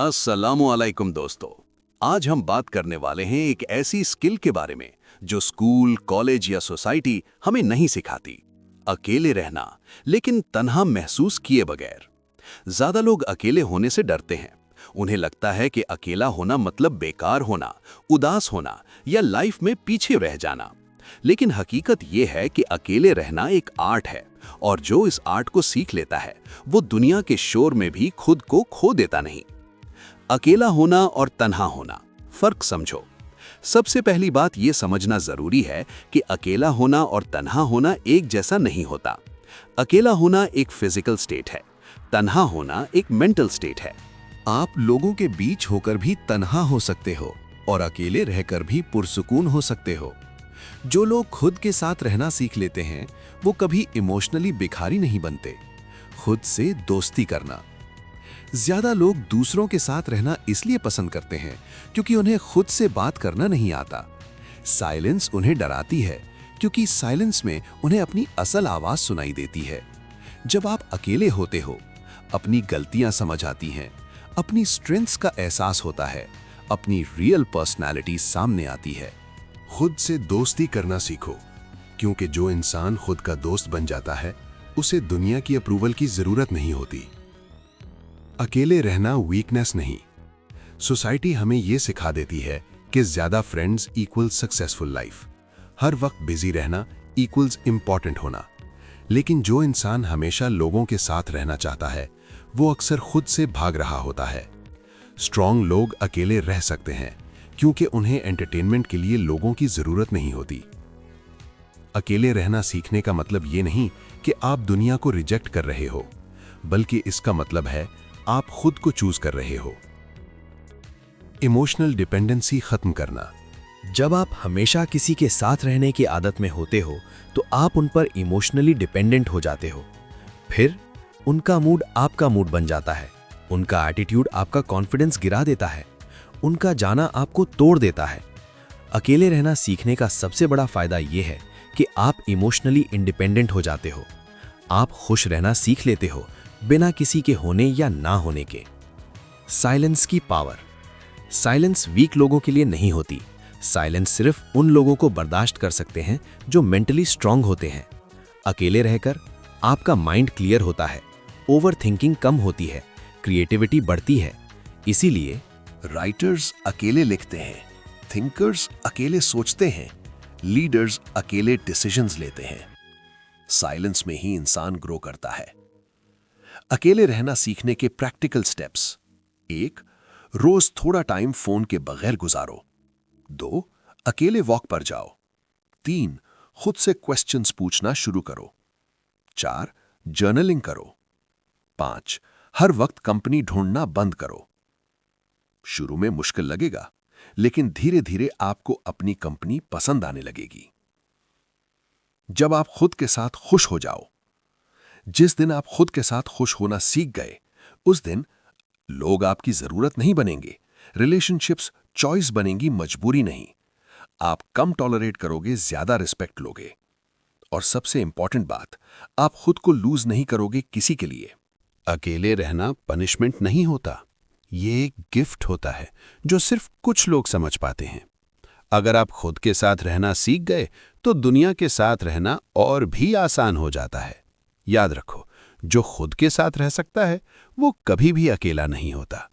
अस्सलामुअलैकुम दोस्तों। आज हम बात करने वाले हैं एक ऐसी स्किल के बारे में जो स्कूल, कॉलेज या सोसाइटी हमें नहीं सिखाती। अकेले रहना, लेकिन तन्हा महसूस किए बगैर। ज्यादा लोग अकेले होने से डरते हैं। उन्हें लगता है कि अकेला होना मतलब बेकार होना, उदास होना या लाइफ में पीछे रह जाना। लेकिन हकीकत यह है कि अकेले रहना एक आर्ट है, और जो इस आर्ट को सीख लेता है वो दुनिया के शोर में भी खुद को खो देता नहीं। अकेला होना और तन्हा होना, फर्क समझो। सबसे पहली बात यह समझना जरूरी है कि अकेला होना और तन्हा होना एक जैसा नहीं होता। अकेला होना एक फिजिकल स्टेट है, तन्हा होना एक मेंटल स्टेट है। आप लोगों के बीच होकर भी तन्हा हो सकते हो और अकेले रहकर भी पुरसुकून हो सकते हो। जो लोग खुद के साथ रहना सीख लेते हैं वो कभी इमोशनली भिखारी नहीं बनते। खुद से दोस्ती करना। ज्यादा लोग दूसरों के साथ रहना इसलिए पसंद करते हैं क्योंकि उन्हें खुद से बात करना नहीं आता। साइलेंस उन्हें डराती है क्योंकि साइलेंस में उन्हें अपनी असल आवाज सुनाई देती है। जब आप अकेले होते हो, अपनी गलतियां समझ आती हैं, अपनी स्ट्रेंथ्स का एहसास होता है, अपनी रियल पर्सनालिटी सामने आती है। खुद से दोस्ती करना सीखो, क्योंकि जो इंसान खुद का दोस्त बन जाता है उसे दुनिया की अप्रूवल की जरूरत नहीं होती। अकेले रहना वीकनेस नहीं। सोसाइटी हमें यह सिखा देती है कि ज्यादा फ्रेंड्स इक्वल सक्सेसफुल लाइफ, हर वक्त बिजी रहना इक्वल्स इंपॉर्टेंट होना। लेकिन जो इंसान हमेशा लोगों के साथ रहना चाहता है वो अक्सर खुद से भाग रहा होता है। स्ट्रॉन्ग लोग अकेले रह सकते हैं क्योंकि उन्हें एंटरटेनमेंट के लिए लोगों की जरूरत नहीं होती। अकेले रहना सीखने का मतलब ये नहीं कि आप दुनिया को रिजेक्ट कर रहे हो, बल्कि इसका मतलब है आप खुद को चूज कर रहे हो। इमोशनल डिपेंडेंसी खत्म करना। जब आप हमेशा किसी के साथ रहने की आदत में होते हो तो आप उन पर इमोशनली डिपेंडेंट हो जाते हो। फिर उनका मूड आपका मूड बन जाता है, उनका एटीट्यूड आपका कॉन्फिडेंस गिरा देता है, उनका जाना आपको तोड़ देता है। अकेले रहना सीखने का सबसे बड़ा फायदा यह है कि आप इमोशनली इंडिपेंडेंट हो जाते हो। आप खुश रहना सीख लेते हो बिना किसी के होने या ना होने के। साइलेंस की पावर। साइलेंस वीक लोगों के लिए नहीं होती। साइलेंस सिर्फ उन लोगों को बर्दाश्त कर सकते हैं जो मेंटली स्ट्रांग होते हैं। अकेले रहकर आपका माइंड क्लियर होता है, ओवर थिंकिंग कम होती है, क्रिएटिविटी बढ़ती है। इसीलिए राइटर्स अकेले लिखते हैं, थिंकर्स अकेले सोचते हैं, लीडर्स अकेले डिसीजंस लेते हैं। साइलेंस में ही इंसान ग्रो करता है। अकेले रहना सीखने के प्रैक्टिकल स्टेप्स। 1. रोज थोड़ा टाइम फोन के बगैर गुजारो। 2. अकेले वॉक पर जाओ। 3. खुद से क्वेश्चंस पूछना शुरू करो। 4. जर्नलिंग करो। 5. हर वक्त कंपनी ढूंढना बंद करो। शुरू में मुश्किल लगेगा, लेकिन धीरे धीरे आपको अपनी कंपनी पसंद आने लगेगी। जब आप खुद के साथ खुश हो जाओ, जिस दिन आप खुद के साथ खुश होना सीख गए, उस दिन लोग आपकी जरूरत नहीं बनेंगे, रिलेशनशिप्स चॉइस बनेंगी, मजबूरी नहीं। आप कम टॉलरेट करोगे, ज्यादा रिस्पेक्ट लोगे। और सबसे इंपॉर्टेंट बात, आप खुद को लूज नहीं करोगे किसी के लिए। अकेले रहना पनिशमेंट नहीं होता, ये एक गिफ्ट होता है जो सिर्फ कुछ लोग समझ पाते हैं। अगर आप खुद के साथ रहना सीख गए तो दुनिया के साथ रहना और भी आसान हो जाता है। याद रखो, जो खुद के साथ रह सकता है वो कभी भी अकेला नहीं होता।